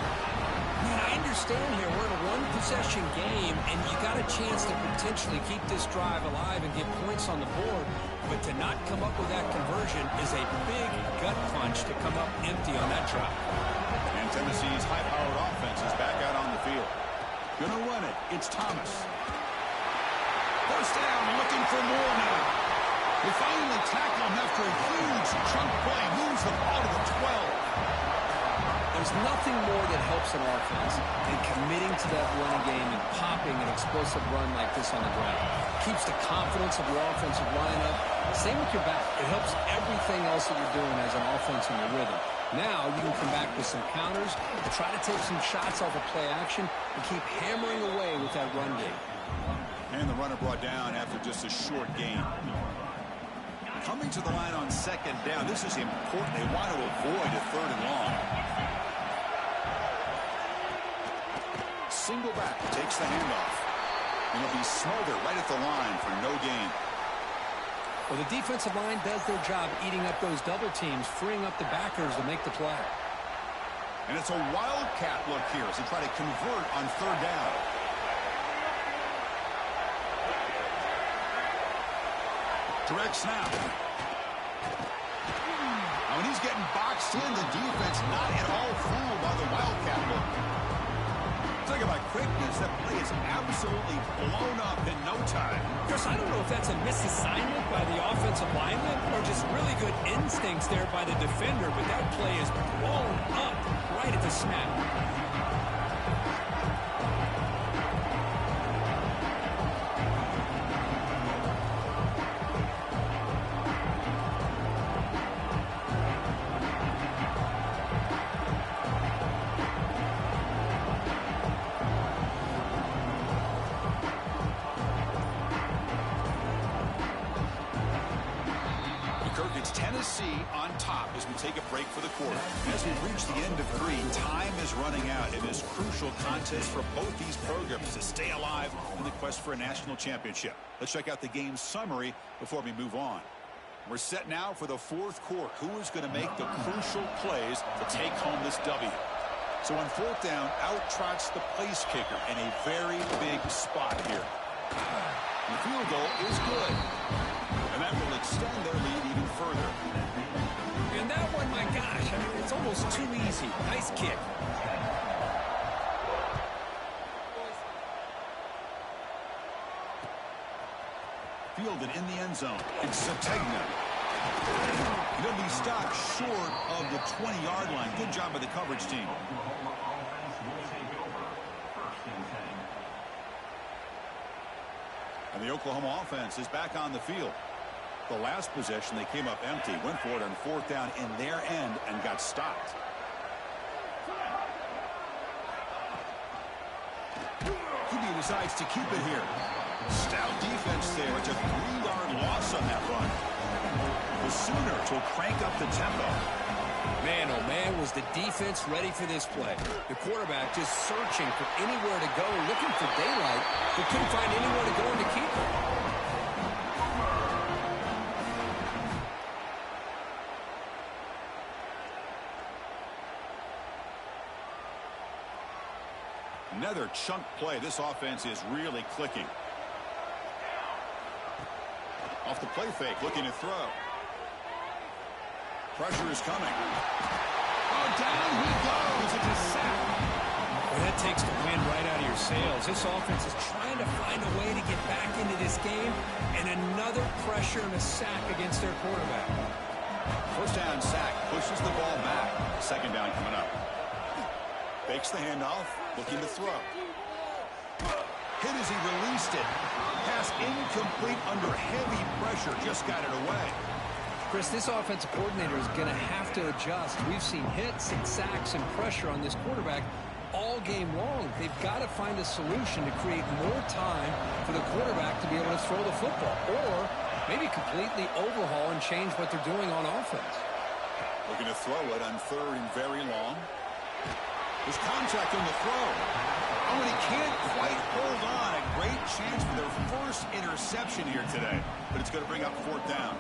Man, I understand here we're in a one-possession game, and you got a chance to potentially keep this drive alive and get points on the board. But to not come up with that conversion is a big gut punch to come up empty on that drive. And Tennessee's high-powered offense is back out on the field. Gonna run it. It's Thomas. First down, looking for more now. They finally tackle him after a huge chunk play. Moves the ball to the 12. There's nothing more that helps an offense than committing to that running game and popping an explosive run like this on the ground. Keeps the confidence of your offensive line up. Same with your back. It helps everything else that you're doing as an offense in your rhythm. Now you can come back with some counters, try to take some shots off of play action, and keep hammering away with that run game. And the runner brought down after just a short gain. Coming to the line on 2nd down. This is important. They want to avoid a 3rd and long. Single back, takes the handoff. And it'll be smothered right at the line for no gain. Well, the defensive line does their job eating up those double teams, freeing up the backers to make the play. And it's a wildcat look here as they try to convert on 3rd down. Direct snap. Now when he's getting boxed in, the defense not at all fooled by the wildcat look. Talk about quickness. That play is absolutely blown up in no time. Chris, I don't know if that's a misassignment by the offensive lineman or just really good instincts there by the defender, but that play is blown up right at the snap. It's 10-0 Tennessee on top as we take a break for the quarter. As we reach the end of 3, time is running out in this crucial contest for both these programs to stay alive in the quest for a national championship. Let's check out the game summary before we move on. We're set now for the 4th quarter. Who is going to make the crucial plays to take home this W? So on 4th down, out trots the place kicker in a very big spot here. The field goal is good. And that will extend their lead even further. And that one, my gosh, I mean, it's almost too easy. Nice kick. Fielded in the end zone. It's Sategna. He'll be stopped short of the 20-yard line. Good job by the coverage team. Oklahoma offense will take over. 1st and 10. And the Oklahoma offense is back on the field. The last possession, they came up empty, went for it on 4th down in their end and got stopped. QB decides to keep it here. Stout defense there. It's a 3-yard loss on that run. The Sooners will crank up the tempo. Man, oh man, was the defense ready for this play. The quarterback just searching for anywhere to go, looking for daylight, but couldn't find anywhere to go and to keep it. Another chunk play. This offense is really clicking. Off the play fake, looking to throw. Pressure is coming. Oh, down he goes. It's a sack. Well, that takes the wind right out of your sails. This offense is trying to find a way to get back into this game, and another pressure and a sack against their quarterback. 1st down sack, pushes the ball back. 2nd down coming up. Fakes the handoff, looking to throw. Hit as he released it. Pass incomplete under heavy pressure. Just got it away. Chris, this offensive coordinator is going to have to adjust. We've seen hits and sacks and pressure on this quarterback all game long. They've got to find a solution to create more time for the quarterback to be able to throw the football, or maybe completely overhaul and change what they're doing on offense. Looking to throw it on 3rd and very long. There's contact on the throw. Oh, and he can't quite hold on. A great chance for their first interception here today, but it's going to bring up 4th down.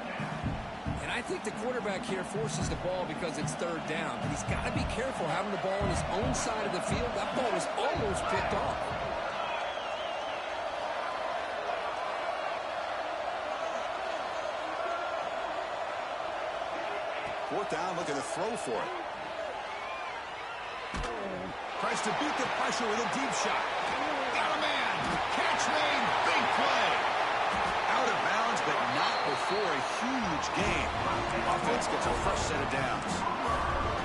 And I think the quarterback here forces the ball because it's 3rd down. But he's got to be careful having the ball on his own side of the field. That ball was almost picked off. Fourth down, looking to throw for it. Tries to beat the pressure with a deep shot. Got a man. Catch made. Big play. Out of bounds, but not before a huge gain. Offense gets a fresh set of downs.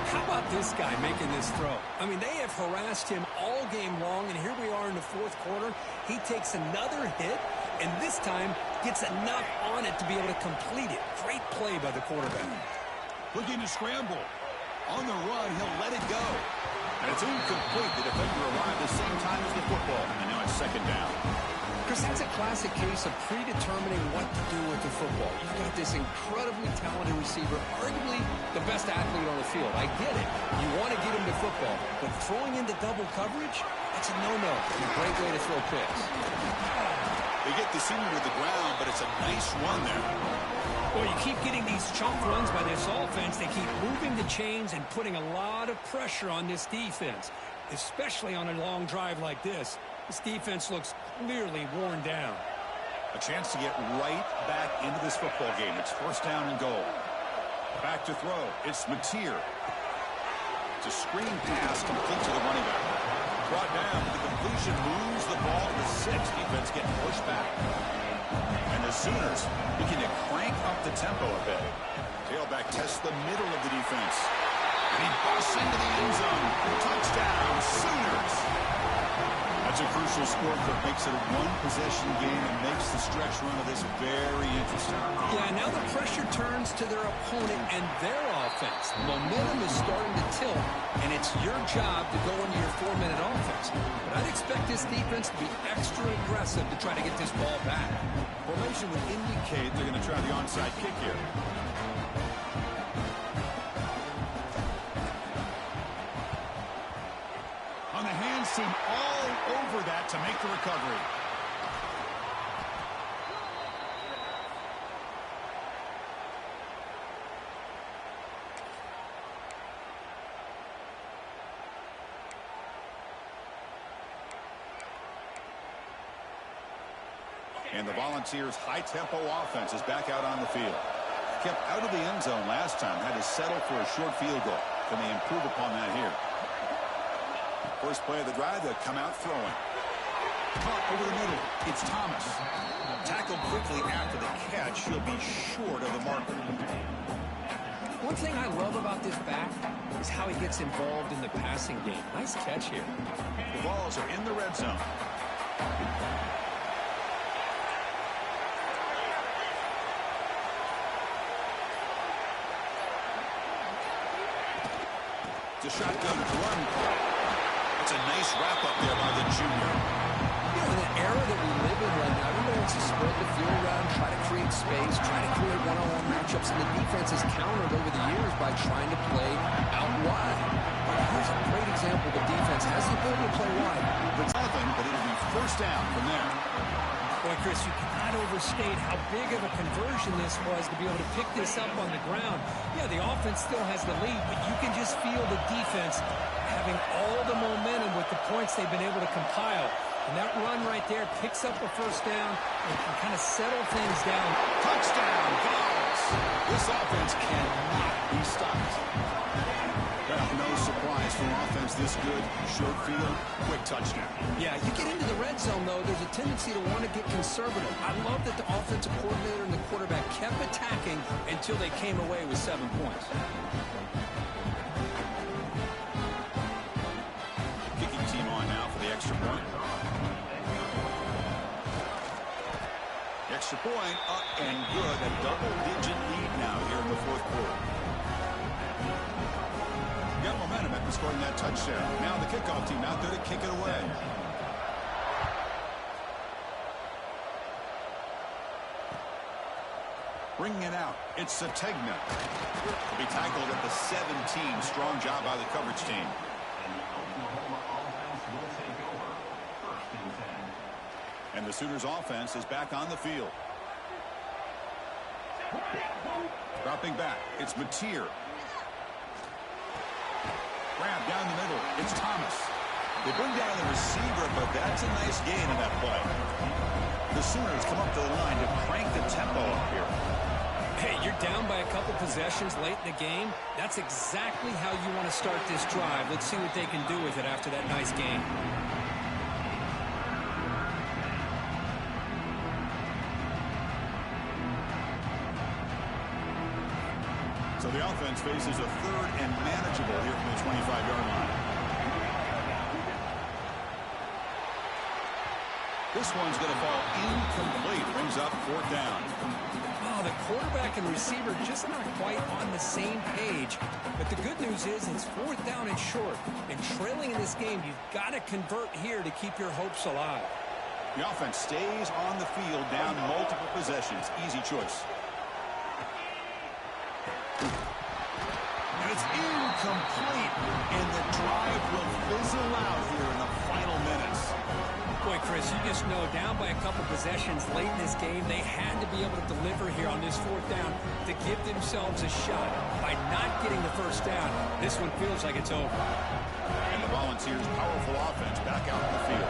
How about this guy making this throw? I mean, they have harassed him all game long, and here we are in the 4th quarter. He takes another hit, and this time gets enough on it to be able to complete it. Great play by the quarterback. Looking to scramble. On the run, he'll let it go. And it's incomplete. The defender arrived the same time as the football. And now it's 2nd down. Chris, that's a classic case of predetermining what to do with the football. You've got this incredibly talented receiver, arguably the best athlete on the field. I get it. You want to get him to football. But throwing into double coverage, that's a no-no. And a great way to throw picks. They get the senior to the ground, but it's a nice run there. Well, you keep getting these chunk runs by this offense. They keep moving the chains and putting a lot of pressure on this defense, especially on a long drive like this. This defense looks clearly worn down. A chance to get right back into this football game. It's 1st down and goal. Back to throw. It's Mateer. It's a screen pass complete to the running back. Brought down. The completion moves the ball to the 6. Defense getting pushed back. And the Sooners looking to crank up the tempo a bit. Tailback tests the middle of the defense. And he busts into the end zone. Touchdown, Sooners. That's a crucial score that makes it a one-possession game and makes the stretch run of this very interesting. Yeah, now the pressure turns to their opponent and their offense. Momentum is starting to tilt, and it's your job to go into your 4-minute offense. But I'd expect this defense to be extra aggressive to try to get this ball back. Formation would indicate they're going to try the onside kick here. over that to make the recovery. And the Volunteers' high-tempo offense is back out on the field. Kept out of the end zone last time, had to settle for a short field goal. Can they improve upon that here? First play of the drive, they'll come out throwing. Caught over the middle. It's Thomas. Tackled quickly after the catch. He'll be short of the marker. One thing I love about this back is how he gets involved in the passing game. Nice catch here. The balls are in the red zone. It's a shotgun run. It's a nice wrap-up there by the junior. You know, in the era that we live in right now, everybody wants to spread the field around, try to create space, try to create one-on-one matchups, and the defense has countered over the years by trying to play out wide. But here's a great example. The defense has the ability to play wide. But it'll be first down from there. Boy, Chris, you cannot overstate how big of a conversion this was to be able to pick this up on the ground. Yeah, the offense still has the lead, but you can just feel the defense having all the momentum with the points they've been able to compile. And that run right there picks up a first down and can kind of settle things down. Touchdown, Vols! This offense cannot be stopped. Well, no surprise for an offense this good. Short field, quick touchdown. Yeah, you get into the red zone, though, there's a tendency to want to get conservative. I love that the offensive coordinator and the quarterback kept attacking until they came away with 7 points. Kicking team on now for the extra point. Extra point up and good. A double-digit lead now here in the fourth quarter. Got momentum after scoring that touchdown. Now the kickoff team out there to kick it away. Bringing it out. It's Sategna. Will be tackled at the 17. Strong job by the coverage team. And the Oklahoma offense will take over. First and 10. And the Sooners offense is back on the field. Dropping back. It's Mateer. Grab down the middle. It's Thomas. They bring down the receiver, but that's a nice gain in that play. The Sooners come up to the line to crank the tempo up here. Hey, you're down by a couple possessions late in the game. That's exactly how you want to start this drive. Let's see what they can do with it after that nice game. So the offense faces a third and manageable here from the 25-yard line. This one's going to fall incomplete. Brings up fourth down. Oh, the quarterback and receiver just not quite on the same page. But the good news is it's fourth down and short. And trailing in this game, you've got to convert here to keep your hopes alive. The offense stays on the field down multiple possessions. Easy choice. And it's incomplete. And the drive will fizzle out here in the final minutes. Boy, Chris, you just know down by a couple possessions late in this game, they had to be able to deliver here on this fourth down to give themselves a shot. By not getting the first down, this one feels like it's over. And the Volunteers' powerful offense back out in the field.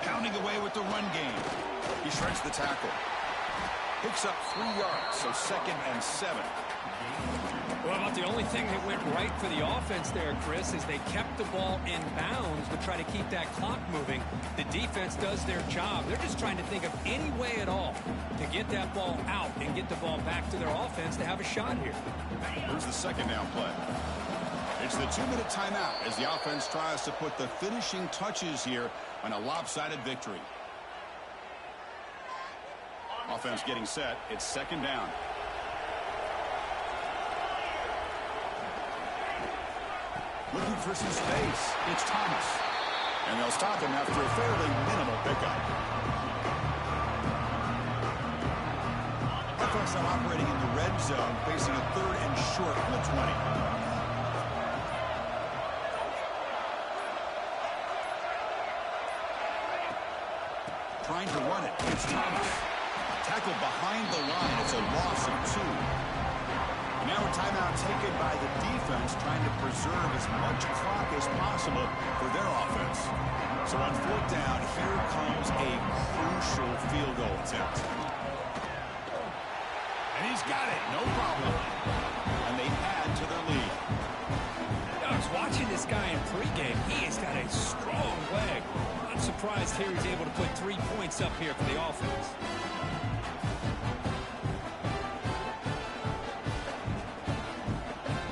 Pounding away with the run game. He shreds the tackle. Picks up 3 yards, so 2nd and 7. Well, about the only thing that went right for the offense there, Chris, is they kept the ball in bounds to try to keep that clock moving. The defense does their job. They're just trying to think of any way at all to get that ball out and get the ball back to their offense to have a shot here. Here's the second down play. It's the 2-minute timeout as the offense tries to put the finishing touches here on a lopsided victory. Offense getting set. It's second down. Looking for some space. It's Thomas. And they'll stop him after a fairly minimal pickup. Offense now operating in the red zone, facing a 3rd and short from the 20. trying to run it. It's Thomas. Tackle behind the line. It's a loss of 2. And now a timeout taken by the defense, trying to preserve as much clock as possible for their offense. So on 4th down, here comes a crucial field goal attempt. And he's got it. No problem. And they add to their lead. I was watching this guy in pregame. He has got a strong leg. I'm surprised here he's able to put 3 points up here for the offense.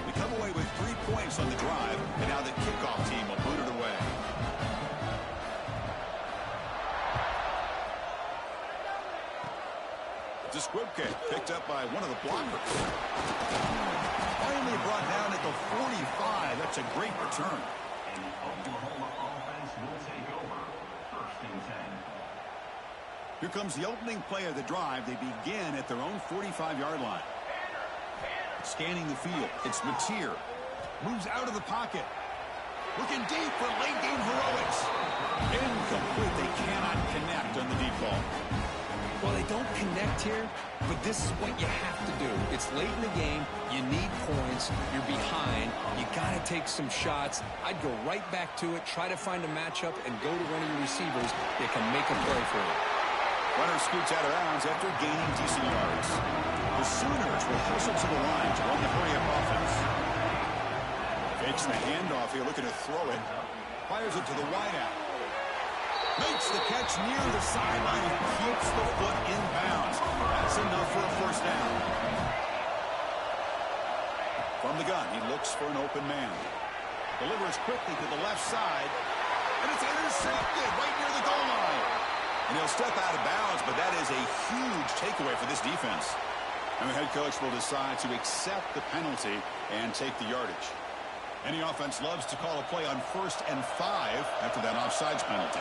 We come away with 3 points on the drive, and now the kickoff team will boot it away. It's a squib kick picked up by one of the blockers. Finally brought down at the 45. That's a great return. And the Oklahoma offense will take over. 1st and 10. Here comes the opening play of the drive. They begin at their own 45-yard line. Scanning the field. It's Mateer. Moves out of the pocket. Looking deep for late-game heroics. Incomplete. They cannot connect on the deep ball. Well, they don't connect here, but this is what you have to do. It's late in the game. You need points. You're behind. You got to take some shots. I'd go right back to it, try to find a matchup, and go to one of your receivers that can make a play for you. Runner scoots out of bounds after gaining decent yards. The Sooners will hustle to the line to run the hurry-up offense. Fakes the handoff here, looking to throw it. Fires it to the wideout. Makes the catch near the sideline and keeps the foot in bounds. That's enough for a 1st down. From the gun, he looks for an open man. Delivers quickly to the left side. And it's intercepted right near the goal line. And he'll step out of bounds, but that is a huge takeaway for this defense. And the head coach will decide to accept the penalty and take the yardage. Any offense loves to call a play on 1st and 5 after that offsides penalty.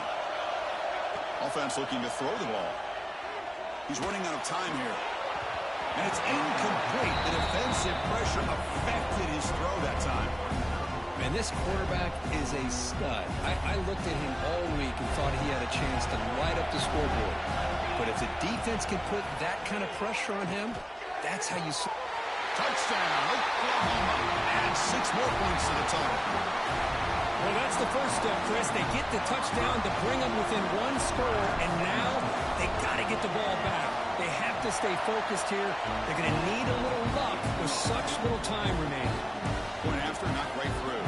Offense looking to throw the ball. He's running out of time here. And it's incomplete. The defensive pressure affected his throw that time. Man, this quarterback is a stud. I looked at him all week and thought he had a chance to light up the scoreboard. But if the defense can put that kind of pressure on him, that's how you... Touchdown, Oklahoma. Add 6 more points to the total. Well, that's the first step, Chris. They get the touchdown to bring them within 1 score, and now they got to get the ball back. They have to stay focused here. They're going to need a little luck with such little time remaining. Point after, not right through.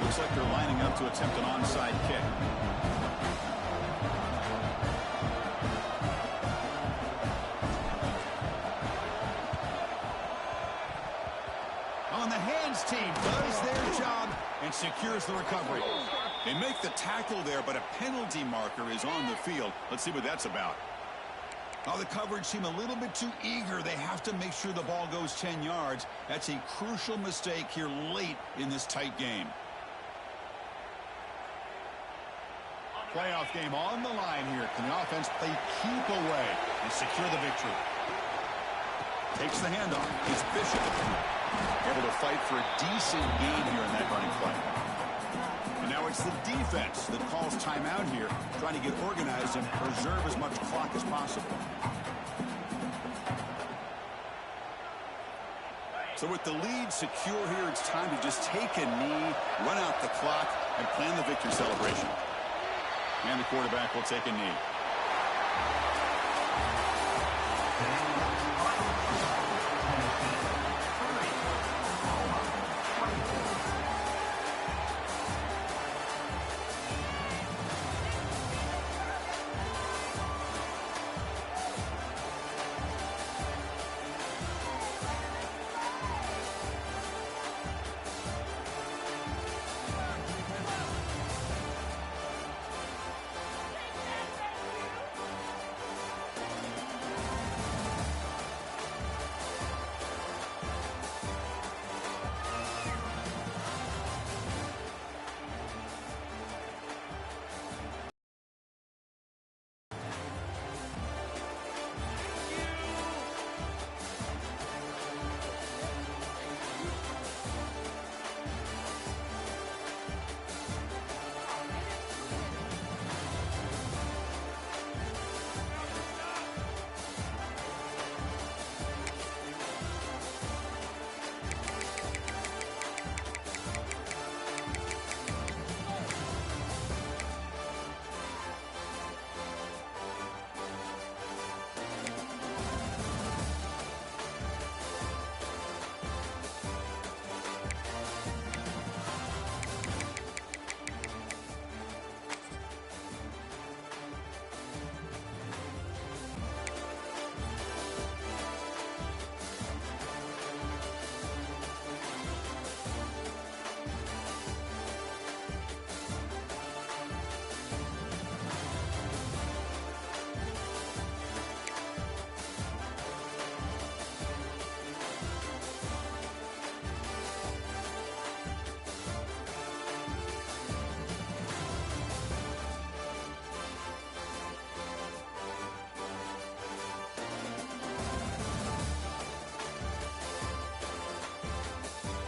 Looks like they're lining up to attempt an onside kick. On the hands team does their job and secures the recovery. They make the tackle there, but a penalty marker is on the field. Let's see what that's about. Oh, the coverage seemed a little bit too eager. They have to make sure the ball goes 10 yards. That's a crucial mistake here late in this tight game. Playoff game on the line here. Can the offense play keep away and secure the victory? Takes the handoff. It's Bishop. Able to fight for a decent gain here in that running play. And now it's the defense that calls timeout here, trying to get organized and preserve as much clock as possible. So with the lead secure here, it's time to just take a knee, run out the clock, and plan the victory celebration. And the quarterback will take a knee.